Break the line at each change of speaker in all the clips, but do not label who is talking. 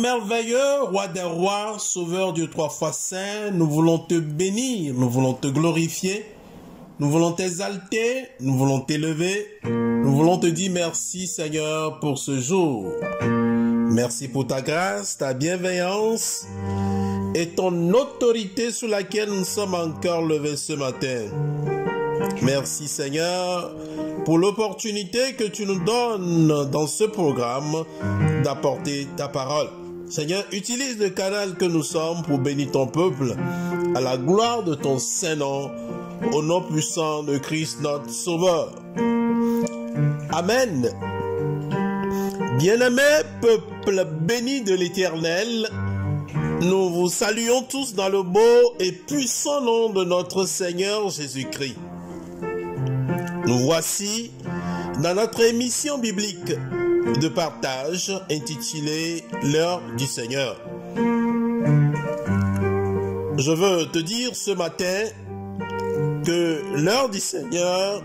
merveilleux, roi des rois, sauveur Dieu trois fois saint, nous voulons te bénir, nous voulons te glorifier, nous voulons t'exalter, nous voulons t'élever, nous voulons te dire merci Seigneur pour ce jour. Merci pour ta grâce, ta bienveillance et ton autorité sous laquelle nous sommes encore levés ce matin. Merci Seigneur pour l'opportunité que tu nous donnes dans ce programme d'apporter ta parole. Seigneur, utilise le canal que nous sommes pour bénir ton peuple à la gloire de ton Saint-Nom, au nom puissant de Christ notre Sauveur. Amen. Bien-aimé peuple béni de l'Éternel, nous vous saluons tous dans le beau et puissant nom de notre Seigneur Jésus-Christ. Nous voici dans notre émission biblique de partage intitulée L'heure du Seigneur. Je veux te dire ce matin que l'heure du Seigneur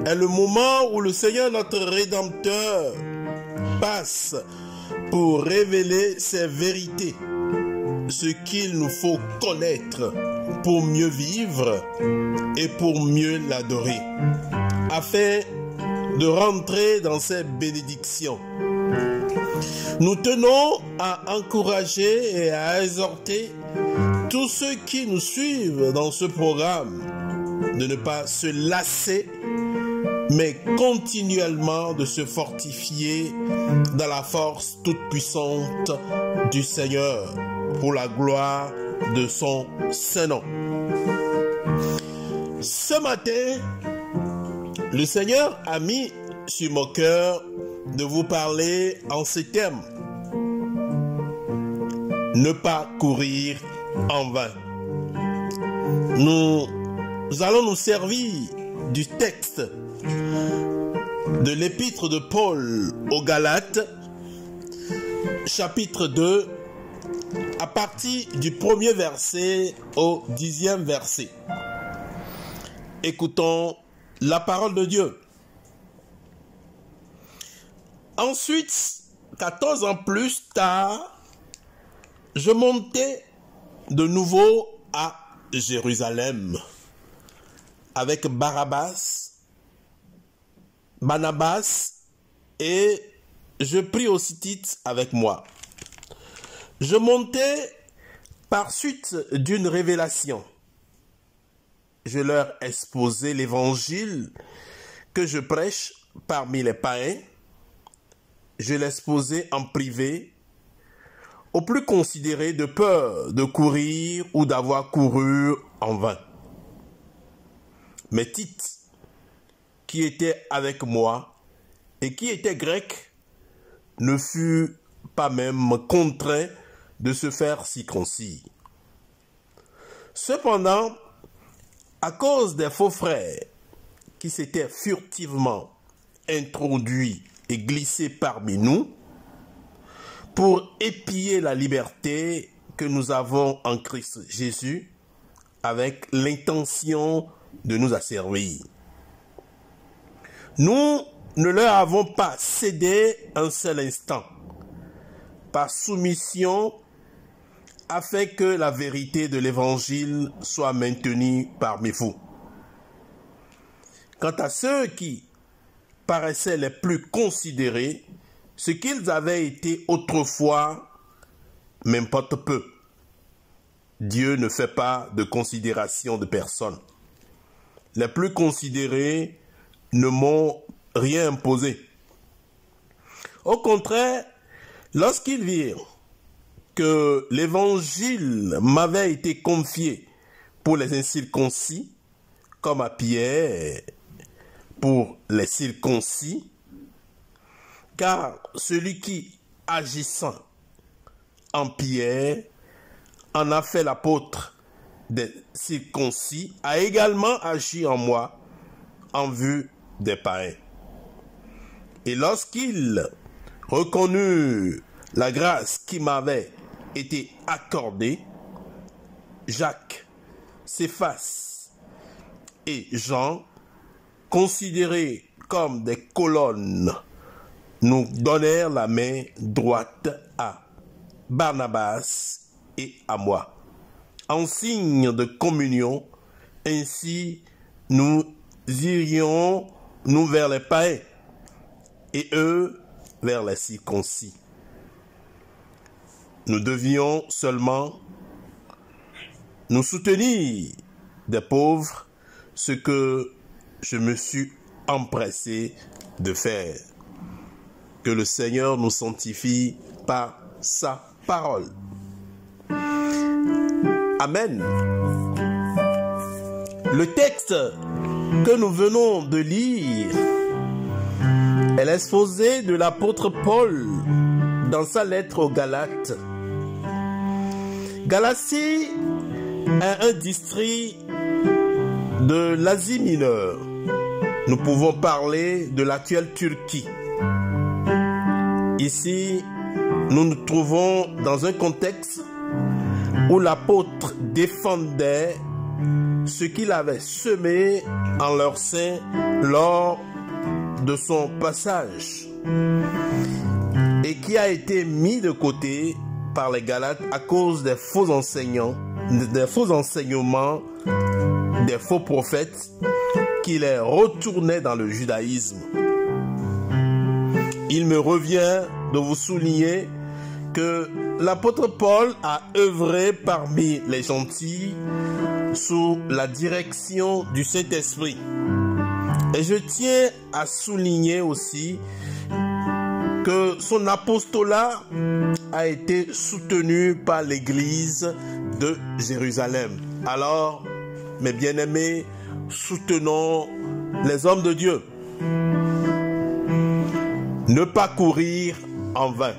est le moment où le Seigneur notre Rédempteur passe pour révéler ses vérités, ce qu'il nous faut connaître pour mieux vivre et pour mieux l'adorer, afin de rentrer dans ses bénédictions. Nous tenons à encourager et à exhorter tous ceux qui nous suivent dans ce programme de ne pas se lasser, mais continuellement de se fortifier dans la force toute puissante du Seigneur pour la gloire de son Saint-Nom. Ce matin, le Seigneur a mis sur mon cœur de vous parler en ces termes. Ne pas courir en vain. Nous allons nous servir du texte de l'épître de Paul aux Galates, chapitre 2, à partir du 1er verset au 10e verset. Écoutons la parole de Dieu. Ensuite, 14 ans plus tard, je montai de nouveau à Jérusalem avec Barnabas et je pris aussi Tite avec moi. Je montai par suite d'une révélation. Je leur exposai l'évangile que je prêche parmi les païens. Je l'exposai en privé, au plus considéré de peur de courir ou d'avoir couru en vain. Mais Tite, qui était avec moi et qui était grec, ne fut pas même contraint de se faire circoncis. Cependant, à cause des faux frères qui s'étaient furtivement introduits et glissés parmi nous, pour épier la liberté que nous avons en Christ Jésus, avec l'intention de nous asservir. Nous ne leur avons pas cédé un seul instant, par soumission, afin que la vérité de l'Évangile soit maintenue parmi vous. Quant à ceux qui paraissaient les plus considérés, ce qu'ils avaient été autrefois m'importe peu. Dieu ne fait pas de considération de personne. Les plus considérés ne m'ont rien imposé. Au contraire, lorsqu'ils virent que l'évangile m'avait été confié pour les incirconcis, comme à Pierre pour les circoncis, car celui qui, agissant en Pierre, en a fait l'apôtre des circoncis, a également agi en moi en vue des païens. Et lorsqu'il reconnut la grâce qui m'avait été accordée, Jacques, Céphas et Jean, considérés comme des colonnes, nous donnèrent la main droite à Barnabas et à moi, en signe de communion. Ainsi, nous irions, nous, vers les païens, et eux vers les circoncis. Nous devions seulement nous soutenir des pauvres, ce que je me suis empressé de faire. Que le Seigneur nous sanctifie par sa parole. Amen. Le texte que nous venons de lire est l'exposé de l'apôtre Paul dans sa lettre aux Galates. Galatie est un district de l'Asie mineure. Nous pouvons parler de l'actuelle Turquie. Ici, nous nous trouvons dans un contexte où l'apôtre défendait ce qu'il avait semé en leur sein lors de son passage et qui a été mis de côté par les Galates à cause des faux enseignants, des faux enseignements, des faux prophètes qui les retournaient dans le judaïsme. Il me revient de vous souligner que l'apôtre Paul a œuvré parmi les gentils sous la direction du Saint-Esprit. Et je tiens à souligner aussi que son apostolat a été soutenu par l'Église de Jérusalem. Alors, mes bien-aimés, soutenons les hommes de Dieu. Ne pas courir en vain.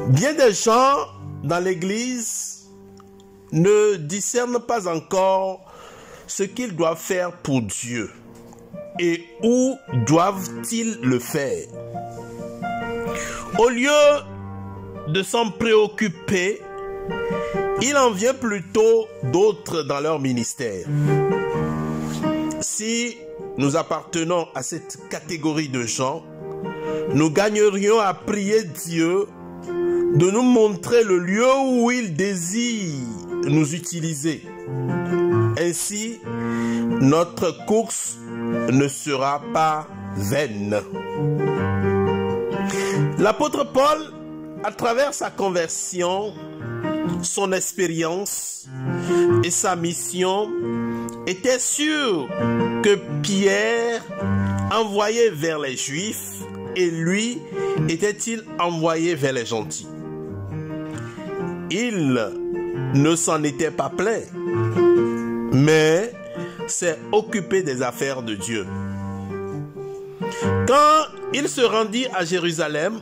Bien des gens dans l'Église ne discernent pas encore ce qu'ils doivent faire pour Dieu et où doivent-ils le faire. Au lieu de s'en préoccuper, il en vient plutôt d'autres dans leur ministère. Si nous appartenons à cette catégorie de gens, nous gagnerions à prier Dieu de nous montrer le lieu où il désire nous utiliser. Ainsi, notre course ne sera pas vaine. L'apôtre Paul, à travers sa conversion, son expérience et sa mission, était sûr que Pierre envoyé vers les Juifs et lui était-il envoyé vers les gentils. Il ne s'en était pas plaint, mais s'est occupé des affaires de Dieu. Quand il se rendit à Jérusalem,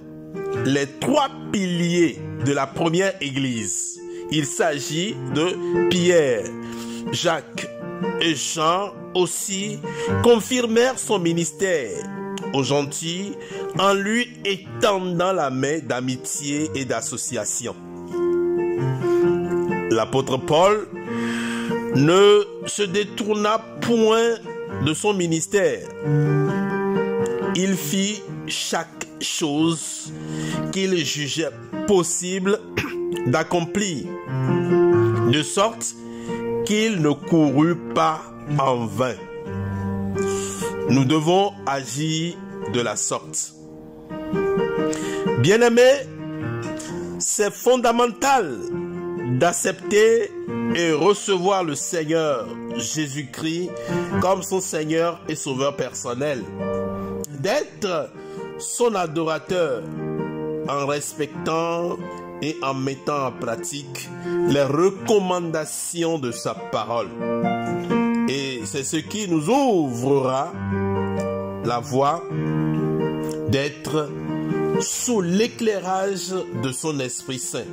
les trois piliers de la première église, il s'agit de Pierre, Jacques et Jean aussi, confirmèrent son ministère aux gentils en lui étendant la main d'amitié et d'association. L'apôtre Paul ne se détourna point de son ministère. Il fit chaque chose qu'il jugeait possible d'accomplir, de sorte qu'il ne courut pas en vain. Nous devons agir de la sorte. Bien-aimés, c'est fondamental d'accepter et recevoir le Seigneur Jésus-Christ comme son Seigneur et Sauveur personnel, d'être son adorateur en respectant et en mettant en pratique les recommandations de sa parole. Et c'est ce qui nous ouvrira la voie d'être sous l'éclairage de son Esprit Saint,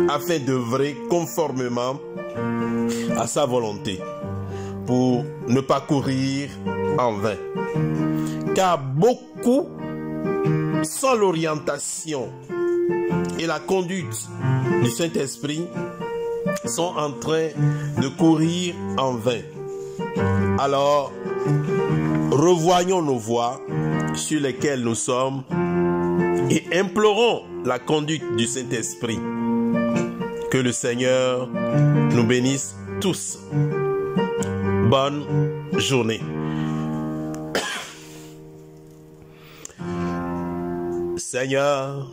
afin d'œuvrer conformément à sa volonté, pour ne pas courir en vain. Car beaucoup, sans l'orientation et la conduite du Saint-Esprit, sont en train de courir en vain. Alors, revoyons nos voies sur lesquelles nous sommes et implorons la conduite du Saint-Esprit. Que le Seigneur nous bénisse tous. Bonne journée. Seigneur,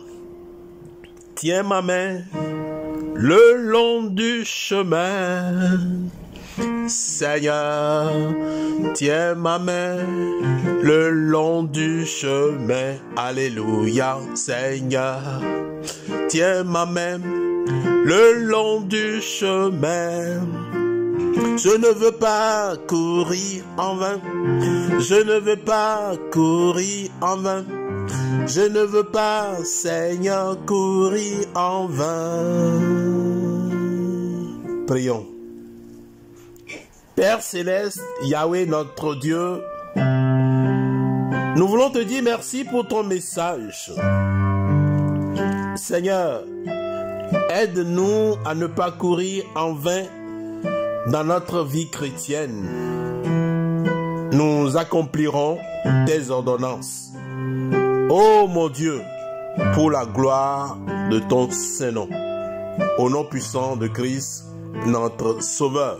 tiens ma main le long du chemin. Seigneur, tiens ma main le long du chemin. Alléluia. Seigneur, tiens ma main le long du chemin. Je ne veux pas courir en vain. Je ne veux pas courir en vain. Je ne veux pas, Seigneur, courir en vain. Prions. Père Céleste, Yahweh notre Dieu, nous voulons te dire merci pour ton message. Seigneur, aide-nous à ne pas courir en vain dans notre vie chrétienne. Nous accomplirons tes ordonnances. Ô mon Dieu, pour la gloire de ton Saint-Nom, au nom puissant de Christ, notre Sauveur.